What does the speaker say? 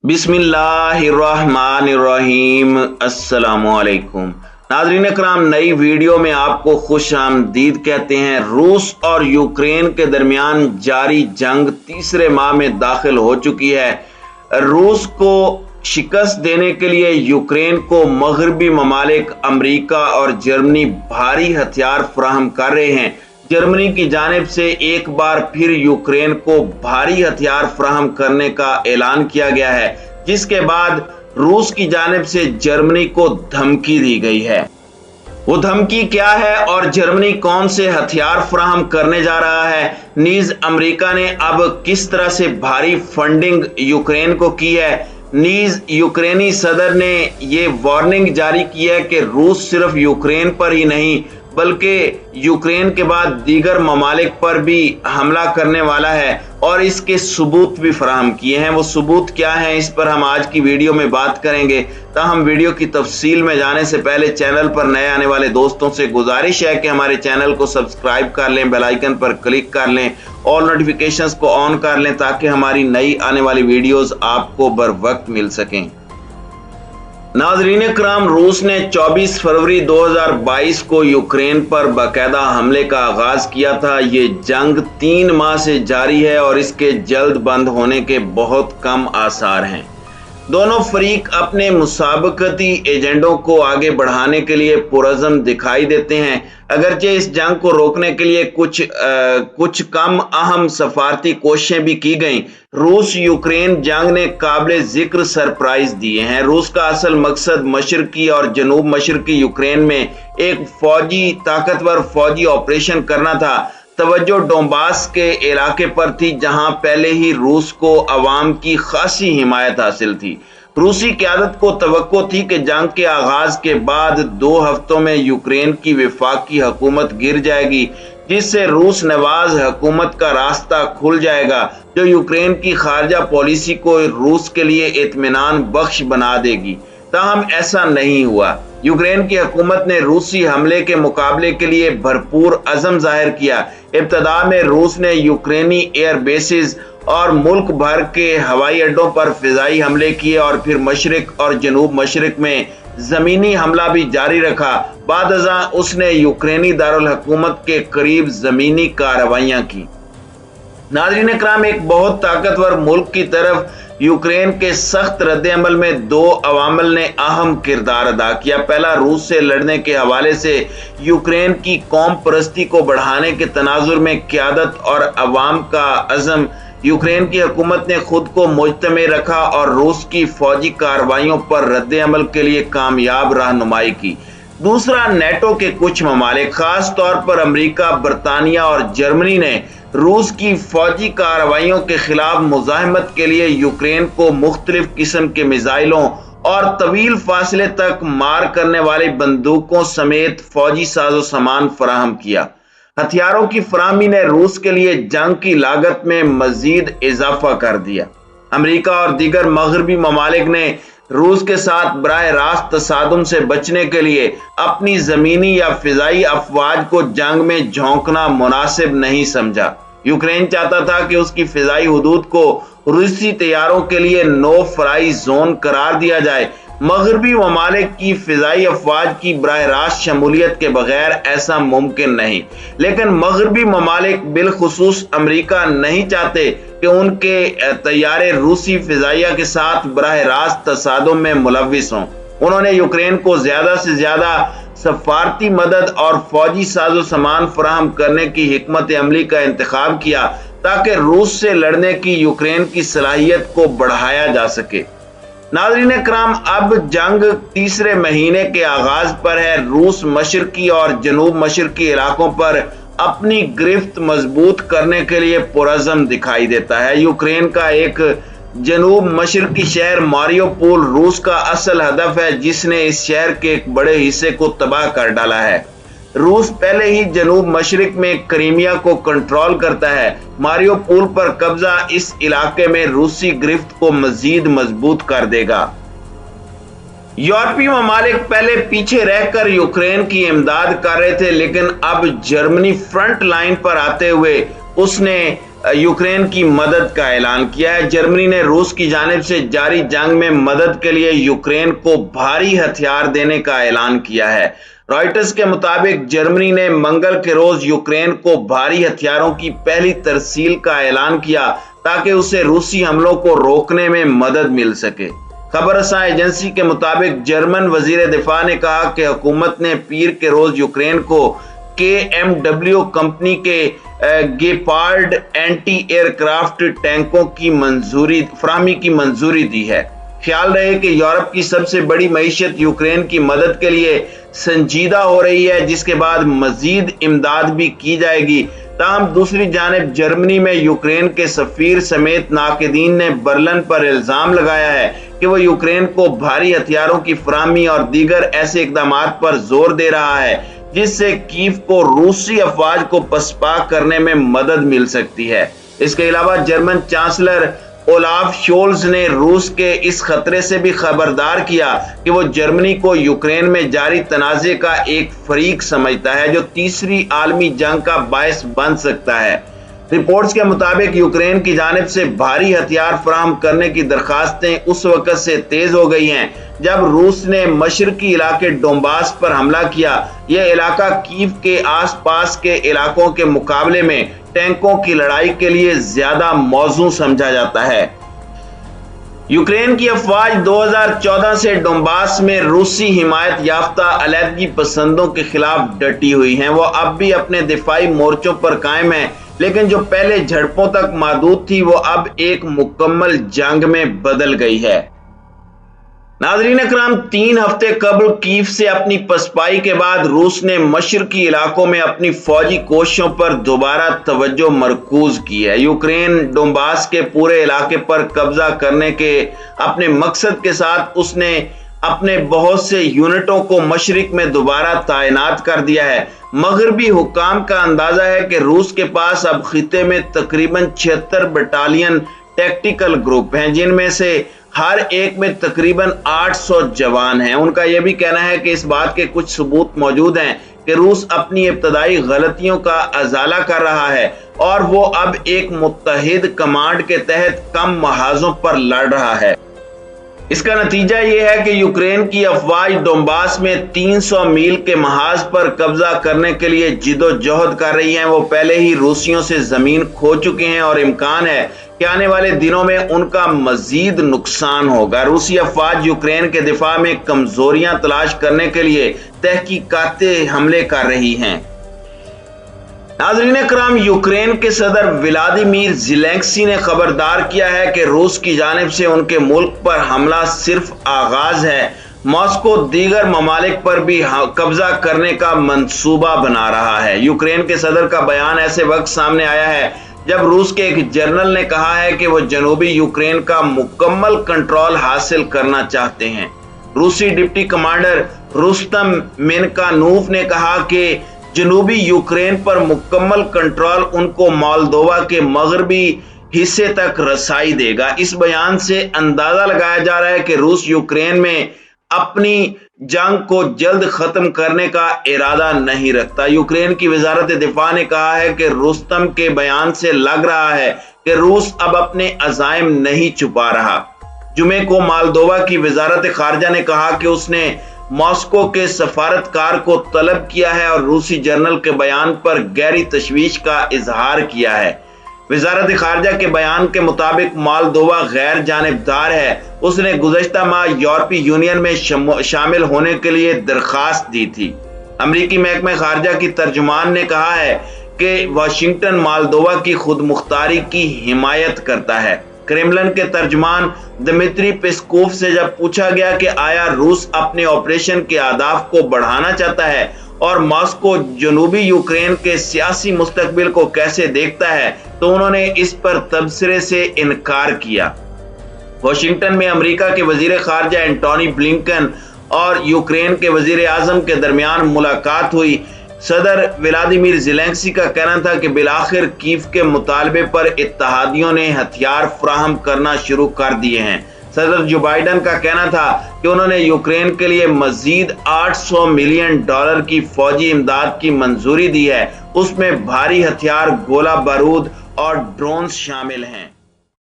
बिस्मिल्लाहिर्रहमानिर्रहीम। अस्सलामुअलैकुम नाज़रीन कराम, नई वीडियो में आपको खुश आमदीद कहते हैं। रूस और यूक्रेन के दरमियान जारी जंग तीसरे माह में दाखिल हो चुकी है। रूस को शिकस्त देने के लिए यूक्रेन को मगरबी ममालिक अमरीका और जर्मनी भारी हथियार फराहम कर रहे हैं। जर्मनी की जानिब से एक बार फिर यूक्रेन को भारी हथियार फराहम करने का ऐलान किया गया है, जिसके बाद रूस की जानिब से जर्मनी को धमकी दी गई है। वो धमकी क्या है और जर्मनी कौन से हथियार फराहम करने जा रहा है? नीज अमेरिका ने अब किस तरह से भारी फंडिंग यूक्रेन को की है? नीज यूक्रेनी सदर ने ये वार्निंग जारी की है कि रूस सिर्फ यूक्रेन पर ही नहीं बल्कि यूक्रेन के बाद दीगर ममालिक पर भी हमला करने वाला है और इसके सबूत भी फराहम किए हैं। वो सबूत क्या हैं, इस पर हम आज की वीडियो में बात करेंगे। हम वीडियो की तफसील में जाने से पहले चैनल पर नए आने वाले दोस्तों से गुजारिश है कि हमारे चैनल को सब्सक्राइब कर लें, बेल आइकन पर क्लिक कर लें, ऑल नोटिफिकेशंस को ऑन कर लें ताकि हमारी नई आने वाली वीडियोस आपको बर वक्त मिल सकें। नाज़रीन कराम, रूस ने 24 फरवरी 2022 को यूक्रेन पर बाकायदा हमले का आगाज किया था। ये जंग 3 माह से जारी है और इसके जल्द बंद होने के बहुत कम आसार हैं। दोनों फरीक अपने मुसाबकती एजेंडों को आगे बढ़ाने के लिए पुरज़म दिखाई देते हैं। अगरचे इस जंग को रोकने के लिए कुछ कम अहम सफारती कोशिशें भी की गईं, रूस यूक्रेन जंग ने काबिल जिक्र सरप्राइज दिए हैं। रूस का असल मकसद मशरकी और जनूब मशरकी यूक्रेन में एक ताकतवर फौजी ऑपरेशन करना था। तवज्जो डोंबास के इलाके पर थी, जहां पहले ही रूस को अवाम की खासी हिमायत हासिल थी। रूसी क़यादत को तवक्को थी कि जंग के आगाज के बाद 2 हफ्तों में यूक्रेन की वफाकी हुकूमत गिर जाएगी, जिससे रूस नवाज हुकूमत का रास्ता खुल जाएगा, जो यूक्रेन की खारजा पॉलिसी को रूस के लिए इत्मीनान बख्श बना देगी। ताहम ऐसा नहीं हुआ। यूक्रेन की हुकूमत ने रूसी हमले के मुकाबले के लिए भरपूर अज़म जाहिर किया। इब्तदा में रूस ने यूक्रेनी एयर बेसिस और मुल्क भर के हवाई अड्डों पर फिजाई हमले किए और फिर मशरिक और जनूब मशरिक में जमीनी हमला भी जारी रखा। बादअज़ां उसने यूक्रेनी दारुल हुकूमत के करीब जमीनी कार्रवाइयां की। नाज़रीन कराम, एक बहुत ताकतवर मुल्क की तरफ यूक्रेन के सख्त रद्द अमल में 2 अवामिल ने अहम किरदार अदा किया। पहला, रूस से लड़ने के हवाले से यूक्रेन की कौम परस्ती को बढ़ाने के तनाजुर में क़यादत और अवाम का अज़म। यूक्रेन की हुकूमत ने खुद को मुजतमे रखा और रूस की फौजी कार्रवाइयों पर रद्द अमल के लिए कामयाब रहनुमाई की। दूसरा, नेटो के कुछ ममालिक खास तौर पर अमरीका, बरतानिया और जर्मनी ने रूस की फौजी कार्रवाइयों के खिलाफ मुजाहिमत के लिए यूक्रेन को मुख्तलिफ किस्म के मिसाइलों और तवील फासले तक मार करने वाली बंदूकों समेत फौजी साजो सामान फराहम किया। हथियारों की फराहमी ने रूस के लिए जंग की लागत में मजीद इजाफा कर दिया। अमरीका और दीगर मगरबी ममालिक ने रूस के साथ बराह रास्त तसादुम से बचने के लिए अपनी जमीनी या फिजाई अफवाज को जंग में झोंकना मुनासिब नहीं समझा। यूक्रेन चाहता था कि उसकी फिजाई हुदूद को रूसी तैयारों के लिए नो फ्लाई जोन करार दिया जाए। मगरबी ममालिक की फिजाई अफवाज की बराह रास्त शमूलियत के बगैर ऐसा मुमकिन नहीं, लेकिन मगरबी ममालिक बिलखुसूस अमरीका नहीं चाहते कि उनके तैयारे रूसी फिजाइया के साथ बराह रास्त तसादुम में मुलविस हों। उन्होंने यूक्रेन को ज्यादा से ज्यादा सफारती मदद और फौजी साजो सामान फराहम करने की हिकमत अमली का इंतखाब किया ताकि रूस से लड़ने की यूक्रेन की सलाहियत को बढ़ाया जा सके। नाज़रीन कराम, अब जंग तीसरे महीने के आगाज पर है। रूस मशरकी और जनूब मशरकी इलाकों पर अपनी गिरफ्त मजबूत करने के लिए पुरज़म दिखाई देता है। यूक्रेन का एक जनूब मशरकी शहर मारियोपोल रूस का असल हदफ है, जिसने इस शहर के एक बड़े हिस्से को तबाह कर डाला है। रूस पहले ही जनूब मशरिक में क्रीमिया को कंट्रोल करता है। मारियोपोल पर कब्जा इस इलाके में रूसी गिरफ्त को मजीद मजबूत कर देगा। यूरोपीय ममालिक पहले पीछे रहकर यूक्रेन की इमदाद कर रहे थे, लेकिन अब जर्मनी फ्रंट लाइन पर आते हुए उसने यूक्रेन की मदद का ऐलान किया है। जर्मनी ने रूस की जानिब से जारी जंग में मदद के लिए यूक्रेन को भारी हथियार देने का ऐलान किया है। रॉयटर्स के मुताबिक जर्मनी ने मंगल के रोज यूक्रेन को भारी हथियारों की पहली तरसील का ऐलान किया ताकि उसे रूसी हमलों को रोकने में मदद मिल सके। खबरसां एजेंसी के मुताबिक जर्मन वजीर दिफा ने कहा कि हुकूमत ने पीर के रोज यूक्रेन को KMW कंपनी के गेपार्ड एंटी एयरक्राफ्ट टैंकों की फराहमी की मंजूरी दी है। ख्याल रहे कि यूरोप की सबसे बड़ी मईशत यूक्रेन की मदद के लिए संजीदा हो रही है, जिसके बाद मजीद इमदाद भी की जाएगी। ताहम दूसरी जानिब जर्मनी में यूक्रेन के सफीर समेत नाकिदीन ने बर्लिन पर इल्जाम लगाया है कि वो यूक्रेन को भारी हथियारों की फराहमी और दीगर ऐसे इकदामात पर जोर दे रहा है जिससे कीव को रूसी अफवाज को पसपा करने में मदद मिल सकती है। इसके अलावा जर्मन चांसलर ओलाफ शोल्ज ने रूस के इस खतरे से भी खबरदार किया कि वो जर्मनी को यूक्रेन में जारी तनाज़े का एक फरीक समझता है जो तीसरी आलमी जंग का बायस बन सकता है। रिपोर्ट्स के मुताबिक यूक्रेन की जानिब से भारी हथियार फराहम करने की दरखास्तें उस वक्त से तेज हो गई हैं जब रूस ने मशरकी इलाके डोंबास पर हमला किया। यह इलाका कीव के आसपास के इलाकों के मुकाबले में टैंकों की लड़ाई के लिए ज्यादा मौजू समझा जाता है। यूक्रेन की अफवाज 2014 से डोंबास में रूसी हिमायत याफ्ता अलहदगी पसंदों के खिलाफ डटी हुई हैं। वो अब भी अपने दिफाई मोर्चों पर कायम है, लेकिन जो पहले झड़पों तक महदूद थी वो अब एक मुकम्मल जंग में बदल गई है। नाज़रीन इकराम, 3 हफ्ते कबल कीव से अपनी पसपाई के बाद रूस ने मशरकी इलाकों में अपनी फौजी कोशिशों पर दोबारा तवज्जो मरकूज की है। यूक्रेन डोंबास के पूरे इलाके पर कब्जा करने के अपने मकसद के साथ उसने अपने बहुत से यूनिटों को मशरिक में दोबारा तैनात कर दिया है। मगरबी हुक्काम का अंदाजा है कि रूस के पास अब खिते में तकरीबन 76 बटालियन टैक्टिकल ग्रुप हैं, जिनमें से हर एक में तकरीबन 800 जवान हैं। उनका यह भी कहना है कि इस बात के कुछ सबूत मौजूद हैं कि रूस अपनी इब्तदाई गलतियों का अजाला कर रहा है और वो अब एक मुत्तहिद कमांड के तहत कम महाजों पर लड़ रहा है। इसका नतीजा यह है कि यूक्रेन की अफवाज डोंबास में 300 मील के महाज पर कब्जा करने के लिए जिदोजहद कर रही हैं। वो पहले ही रूसियों से जमीन खो चुके हैं और इम्कान है कि आने वाले दिनों में उनका मजीद नुकसान होगा। रूसी अफवाज यूक्रेन के दिफा में कमजोरियां तलाश करने के लिए तहकीकाते हमले कर रही हैं। नाज़रीन इकराम, यूक्रेन के सदर व्लादिमीर ज़ेलेंस्की ने खबरदार किया है कि रूस की जानिब से उनके मुल्क पर हमला सिर्फ आगाज है। मॉस्को दीगर ममालिक पर भी कब्जा करने का मंसूबा बना रहा है। यूक्रेन के सदर का बयान ऐसे वक्त सामने आया है जब रूस के एक जनरल ने कहा है कि वो जनूबी यूक्रेन का मुकम्मल कंट्रोल हासिल करना चाहते हैं। रूसी डिप्टी कमांडर रुस्तम मिनकानोव ने कहा कि जनूबी यूक्रेन पर मुकम्मल कंट्रोल उनको मोल्दोवा के मगरबी हिस्से तक रसाई देगा। इस बयान से अंदाजा लगाया जा रहा है कि रूस यूक्रेन में अपनी जंग को जल्द खत्म करने का इरादा नहीं रखता। यूक्रेन की वजारत दिफा ने कहा है कि रुस्तम के बयान से लग रहा है कि रूस अब अपने अज़ाइम नहीं छुपा रहा। जुमे को मोल्दोवा की वजारत खारजा ने कहा कि उसने मॉस्को के सफारतकार को तलब किया है और रूसी जनरल के बयान पर गहरी तशवीश का इजहार किया है। वजारत खारजा के बयान के मुताबिक मोल्दोवा गैर जानिबदार है। उसने गुज़श्ता माह यूरोपीय यूनियन में शामिल होने के लिए दरखास्त दी थी। अमरीकी महकमे खारजा की तर्जुमान ने कहा है कि वाशिंगटन मोल्दोवा की खुद मुख्तारी की हिमायत करता है। क्रेमलिन के तर्जुमान दिमित्री पेस्कोव से जब पूछा गया कि आया रूस अपने ऑपरेशन के अहदाफ को बढ़ाना चाहता है और मॉस्को जनूबी यूक्रेन के सियासी मुस्तकबिल को कैसे देखता है, तो उन्होंने इस पर तबसरे से इनकार किया। वाशिंगटन में अमेरिका के वजीर खारजा एंटोनी ब्लिंकन और यूक्रेन के वजीर आजम के दरमियान मुलाकात हुई। सदर व्लादिमीर ज़ेलेंस्की का कहना था कि बिलाखिर कीव के मुतालबे पर इत्तेहादियों ने हथियार फराहम करना शुरू कर दिए हैं। सदर जो बाइडन का कहना था कि उन्होंने यूक्रेन के लिए मजीद $800 मिलियन की फौजी इमदाद की मंजूरी दी है। उसमें भारी हथियार, गोला बारूद اور ڈرونز شامل ہیں۔